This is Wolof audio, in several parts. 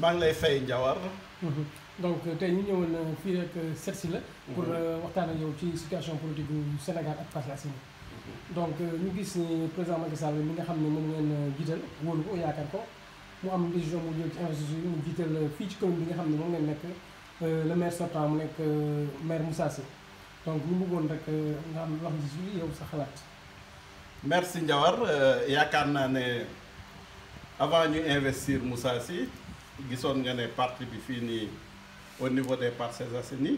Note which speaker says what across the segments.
Speaker 1: maa ngi lay fay Ndiawar.
Speaker 2: donc tey ñu ñëwoon fii rek seet si la. pour waxtaan ak yow ci situation politique gu Sénégal ak Parcelles Assainies. donc ñu gis ni président Macky Sall mi nga xam ne moom ngeen jiital wóolu ko yaakaar ko mu am décision mu jël ci investisseurs yi mu jiital fii ci commune bi nga xam ne moom ngeen nekk le maire sortant mu nekk maire Moussa Sy donc ñu bëggoon rek nga am wax ji yow sa xalaat.
Speaker 1: merci Ndiawar yaakaar naa ne avant ñu investir Moussa Sy gisoon nga ne parti bi fii nii au niveau des Parcelles Assainies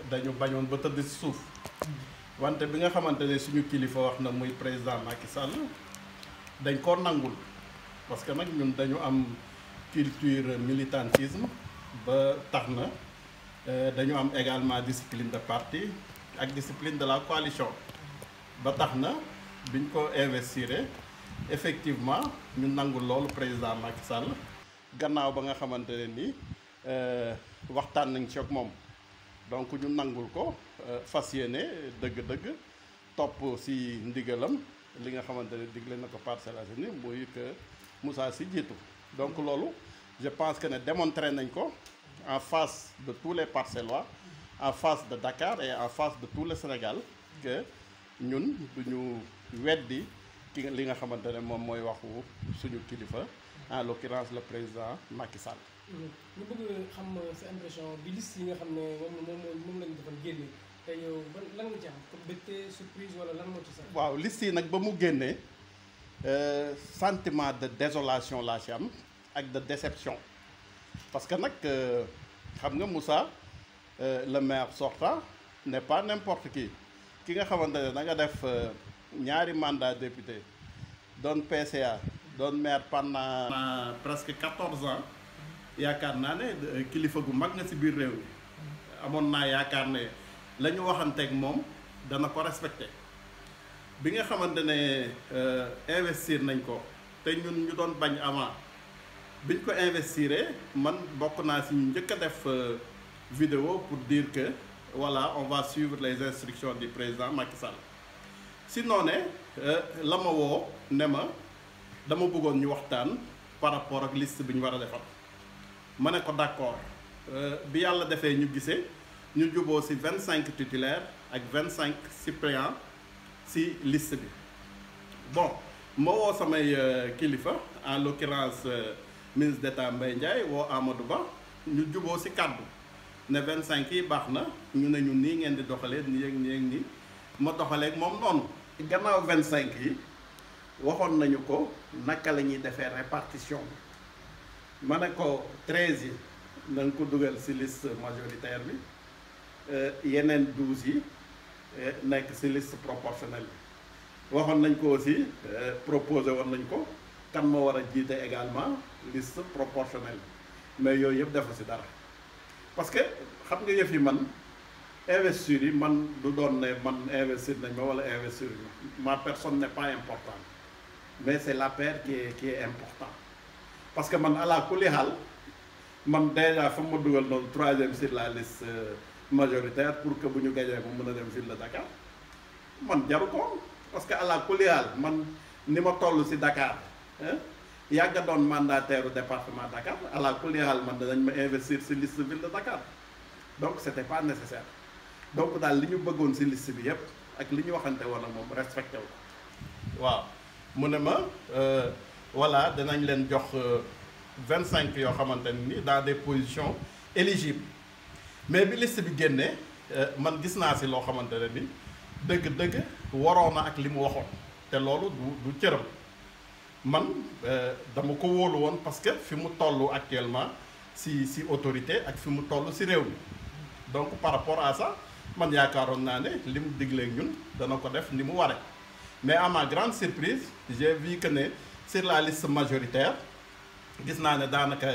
Speaker 1: dañu bañoon ba tëdd si suuf wante bi nga xamante ne suñu kilifa wax na muy président Macky Sall dañ koo nangul parce que nag ñun dañu am culture militantisme ba tax na dañu am également discipline de parti ak discipline de la coalition ba tax na biñ ko investir effectivement ñu nangul loolu président Macky Sall gannaaw ba nga xamante ne ni waxtaan nañ ci ak moom donc ñu nangul ko fas yéene dëgg-dëgg topp si ndigalam li nga xamante ne digle na ko Parcelles Assainies muy que Moussa Sy jiitu donc loolu je pense que ne démontré nañ ko en face de tous les Parcellois en face de Dakar et en face de tout le Sénégal que ñun duñu weddi li nga xamante ne moom mooy waxu suñu kilifa en l'occurrence le président Macky Sall.
Speaker 2: ñu bëgg xam sa impression bi liste yi nga xam ne moom lañu defal génne te yow lan nga ci am comme mbégte surprise wala lan moo ci sax.
Speaker 1: waaw liste yi nag ba mu génnee sentiment de désolation laa ci am ak de déception parce que nag xam nga Moussa le maire sortant n'est pas n'importe qui nga xamante ne da nga def ñaari mandat député doon PCA doon maire pendant presque 14 ans yaakaar naa ne kilifa gu mag nga ci biir réew mi amoon naa yaakaar ne la ñu waxanteeg moom dana ko respecté bi nga xamante ne investir nañ ko te ñun ñu doon bañ avant biñ ko investiré man bokk naa ci ñu njëkk a def vidéo pour dire que voilà on va suivre les instructions du président Macky Sall sinon ne la ma woo ne ma dama bëggoon ñu waxtaan par rapport ak liste bi ñu war a defar ma ne ko d'accord bi yàlla defee ñu gisee ñu juboo ci 25 titulaires ak 25 suppléants ci liste bi bon ma woo samay kilifa en l'occurrence ministre d'État Mbaye Ndiaye woo Amadou Ba ñu juboo ci kàddu ne 25 yi baax na ñu ne ñu nii ngeen di doxalee nii ak nii ak nii ma doxaleeg moom noonu gannaaw 25 yi waxoon nañu ko naka la ñuy defee répartition bi ma ne ko 13 yi na nga ko dugal ci liste majoritaire bi yeneen 12 yi nekk ci liste proportionnelle bi waxoon nañ ko aussi proposé woon nañ ko kan moo war a jiite également liste proportionnelle bi mais yooyu yëpp defu ci dara parce que xam nga yëf yi man investir yi man du doon ne man investir nañ ma wala investir ma personne n'est pas importante mais c'est l'APR qui est important parce que man ala kulli haal man déjà fa ma dugal noonu 3e sur la liste majoritaire pour que bu ñu gagné mu mën a dem ville de Dakar man jaru ko parce que ala kulli haal man ni ma toll ci Dakar yàgga doon mandataire u département Dakar ala kulli haal man danañ ma investir ci liste ville de Dakar donc c'était pas nécessaire donc daal li ñu bëggoon ci liste bi yépp ak li ñu waxante woon ak moom respecté wu ko waaw mu ne ma voilà danañ leen jox 25 yoo xamante ni dans des positions éligibles mais bi liste bi génnee man gis naa ci loo xamante ne ni dëgg-dëgg waroon na ak li mu waxoon te loolu du cëram man dama ko wóolu woon parce que fi mu toll actuellement ci autorité ak fi mu toll ci réew mi donc par rapport à ça man yaakaaroon naa ne li mu digleeg ñun dana ko def ni mu ware mais à ma grande surprise j'ai vu que ne sur la liste majoritaire gis naa ne daanaka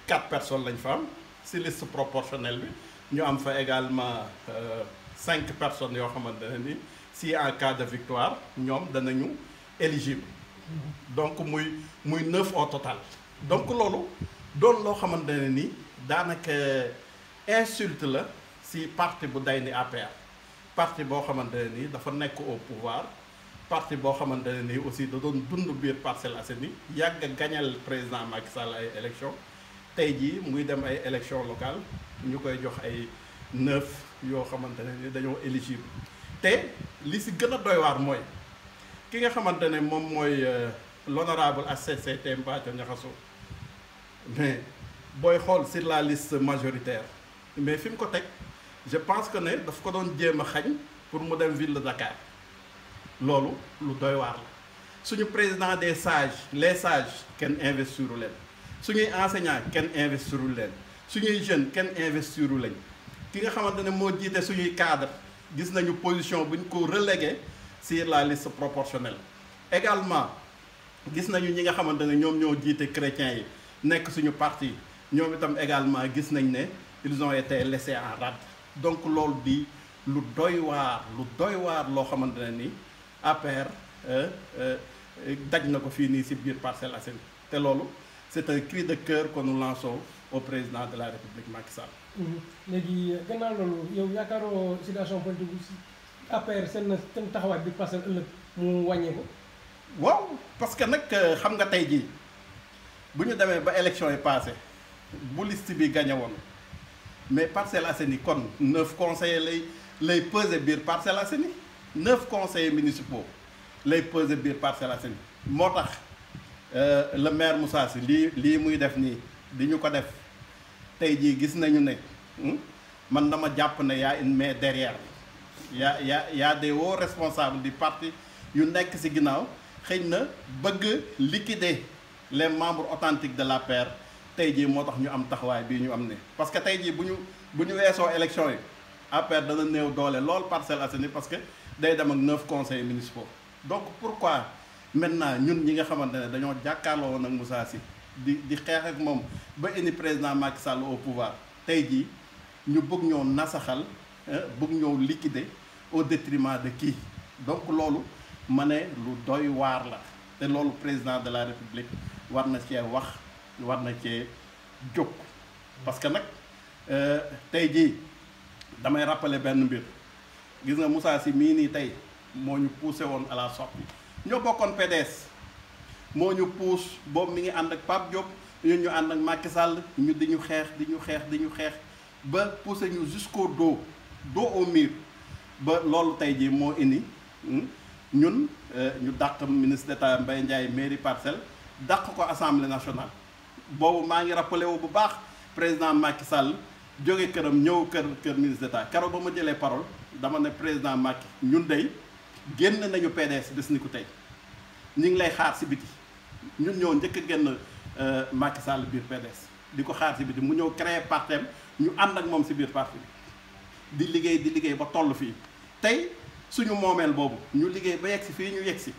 Speaker 1: 4 personnes lañ fa am ci liste proportionnelle bi ñu am fa également 5 personnes yoo xamante ne ni si en cas de victoire ñoom danañu éligible donc muy 9 au total donc loolu doon loo xamante ne ni daanaka insulte la ci parti bu day ni APR parti boo xamante ne ni dafa nekk au pouvoir parti boo xamante ne nii aussi da doon dund biir Parcelles Assainies yàgg a gañal président Macky Sall ay élection tey jii muy dem ay élections locales ñu koy jox ay 9 yoo xamante ne dañoo éligible te li si gën a doy waar mooy ki nga xamante ne moom mooy l'honorable HCCT Mbathio Niakhasso mais booy xool sur la liste majoritaire mais fi mu ko teg je pense que ne daf ko doon jéem a xañ pour mu dem ville de Dakar loolu lu doy waar la suñu président des sages les sages kenn investiru leen suñuy enseignants kenn investiru leen suñuy jeunes kenn investiru lañ ki nga xamante ne moo jiite suñuy cadre gis nañu position bu ñu ko relégué sur la liste proportionnelle également gis nañu ñi nga xamante ne ñoom ñoo jiite chrétiens yi nekk suñu parti ñoom itam également gis nañ ne ils ont été laissés en rade donc loolu di lu doy waar loo xamante ne ni APR daj na ko fii nii si biir Parcelles Assainies te loolu c'est un cri de cœur que nous lançons au président de la République Macky Sall.
Speaker 2: léegi gannaaw loolu yow yaakaaroo situation politique bu APR seen taxawaay bi Parcelles ëllëg mu wàññeeku.
Speaker 1: waaw parce que nag xam nga tey jii bu ñu demee ba élection yi passé bu liste bi gagné woon mais Parcelles Assainies kon 9 conseillers lay peser biir Parcelles Assainies 9 conseillers municipaux lay peser biir Parcelles Assainies moo tax le maire Moussa Sy lii muy def nii di ñu ko def tey jii gis nañu ne man dama jàpp ne y a une main derrière y a des hauts responsables du parti yu nekk ci ginnaaw xëy na bëgg liquider les membres authentiques de l'APR tey jii moo tax ñu am taxawaay bii ñu am ne parce que tey jii bu ñu weesoo élection yi APR dana néew doole lool Parcelles Assainies parce que day dem ak 9 conseillers municipaux donc pourquoi maintenant ñun ñi nga xamante ne dañoo jàkkaarloo woon ak Moussa Sy di xeex ak moom ba indi président Macky Sall au pouvoir tey jii ñu bëgg ñoo nasaxal bëgg ñoo liquider au détriment de kii donc loolu ma ne lu doy waar la te loolu président de la République war na cee wax war na cee jóg parce que nag tey jii damay rappeler benn mbir gis nga Moussa Sy mii nii tey moo ñu poussé woon à la sortie ñoo bokkoon PDS moo ñu pousse boobu mi ngi ànd ak Pape Diop ñun ñu ànd ak Macky Sall ñu di ñu xeex ba poussé ñu jusqu'au dos au mur ba loolu tey jii moo indi ñun ñu dàq ministre d'État Mbaye Ndiaye mairie Parcelles dàq ko assemblée nationale boobu maa ngi rappelé wu bu baax président Macky Sall jóge këram ñëw kër ministre d'État keroog ba ma jëlee parole dama ne président Macky ñun dey génn nañu PDS bés ni ku tey ñu ngi lay xaar ci biti ñun ñoo njëkk a génn Macky Sall biir PDS di ko xaar ci biti mu ñëw créer partem ñu ànd ak moom ci biir parti bi di liggéey ba toll fii tey suñu moomeel boobu ñu liggéey ba yegg ci fii ñu yegg ci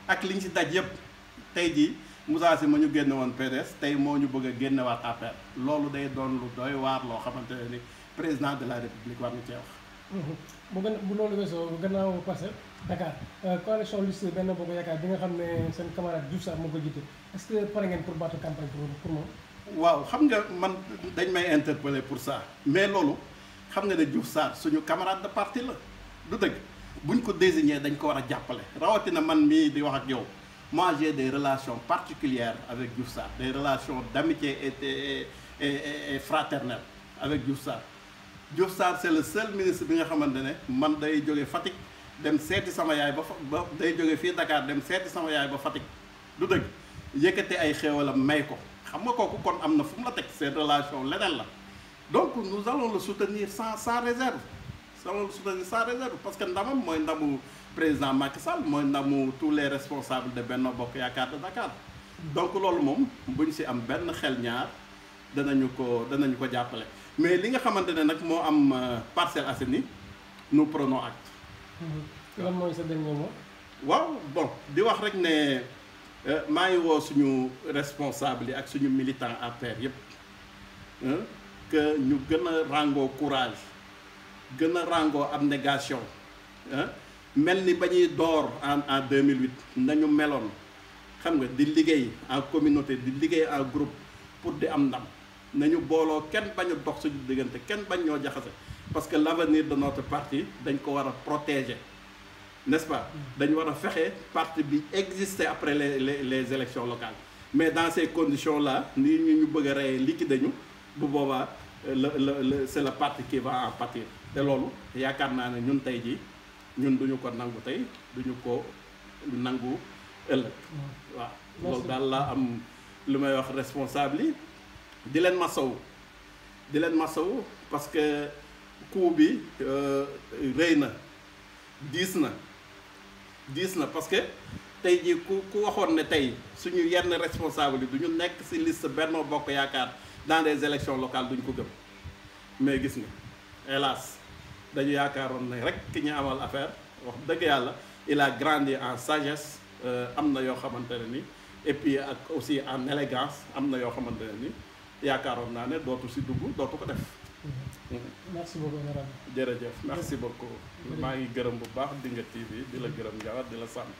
Speaker 1: ak liñ ci daj yépp tey jii Moussa Sy ma ñu génne woon PDS tey moo ñu bëgg a génnewaat APR loolu day doon lu doy waar loo xamante ne ni président de la République war na cee wax.
Speaker 2: bu loolu weesoo gannaaw Parcelles Dakar coalition liste Benno Bokk Yaakaar bi nga xam ne seen camarade Diouf Sarr moo ko jiite est-ce que pare ngeen pour battre campagne pour moom.
Speaker 1: waaw xam nga man dañ may interpeller pour ça mais loolu xam nga ne Diouf Sarr suñu camarade de parti la du dëgg buñ ko désigné dañ ko war a jàppale rawatina man mii di wax ak yow moi j'ai des relations particulières avec Diouf Sarr des relations d'amitié et fraternelles avec Diouf Sarr. Diouf Sarr c'est le seul ministre bi nga xamante ne man day jóge Fatick dem seeti sama yaay ba day jóge fii Dakar dem seeti sama yaay ba Fatick du dëgg yëkkati ay xéewalam may ko xam nga kooku kon am na fu mu la teg seen relation leneen la donc nous allons le soutenir sans réserve parce que ndamam mooy ndamu président Macky Sall mooy ndamu tous les responsables de Benno Bokk Yaakaar de Dakar donc loolu moom buñ ci am benn xel ñaar danañu ko jàppale mais li nga xamante ne nag moo am Parcelles Assainies nous prenons acte.
Speaker 2: lan mooy sa dernier mot.
Speaker 1: waaw bon di wax rek ne maa ngi woo suñu responsable yi ak suñu militant APR yépp que ñu gën a ràngoo courage gën a ràngoo abnégation mel ni ba ñuy door en 2008 nañu meloon xam nga di liggéey en communauté di liggéey en groupe pour di am ndam. nañu booloo kenn bañ a dox suñu diggante kenn bañ ñoo jaxase parce que l'avenir de notre parti dañ ko war a protéger n'est-ce pas dañu war a fexe parti bi exister après les élections locales mais dans ces conditions là nii ñu bëgg a rey liquider ñu bu boobaa c'est le parti qui va en pâtir te loolu yaakaar naa ne ñun tey jii ñun duñu ko nangu tey duñu ko nangu ëllëg waaw loolu daal laa am lu may wax responsable yi di leen masawu parce que coup bi rëy na diis na parce que tey jii ku waxoon ne tey suñu yenn responsable yi du ñu nekk ci liste Benno Bokk Yaakaar dans des élections locales duñ ko gëm mais gis nga hélas dañu yaakaaroon ne rek ki ñu amal affaire wax dëgg yàlla il a grandi en sagesse am na yoo xamante ne ni et puis ak aussi en élégance am na yoo xamante ne ni yaakaaroon naa ne dootu ci dugg dootu ko def.
Speaker 2: merci beaucoup honorable.
Speaker 1: jërëjëf merci beaucoup. maa ngi gërëm bu baax Dinguet TV di la gërëm Ndiawar di la sant.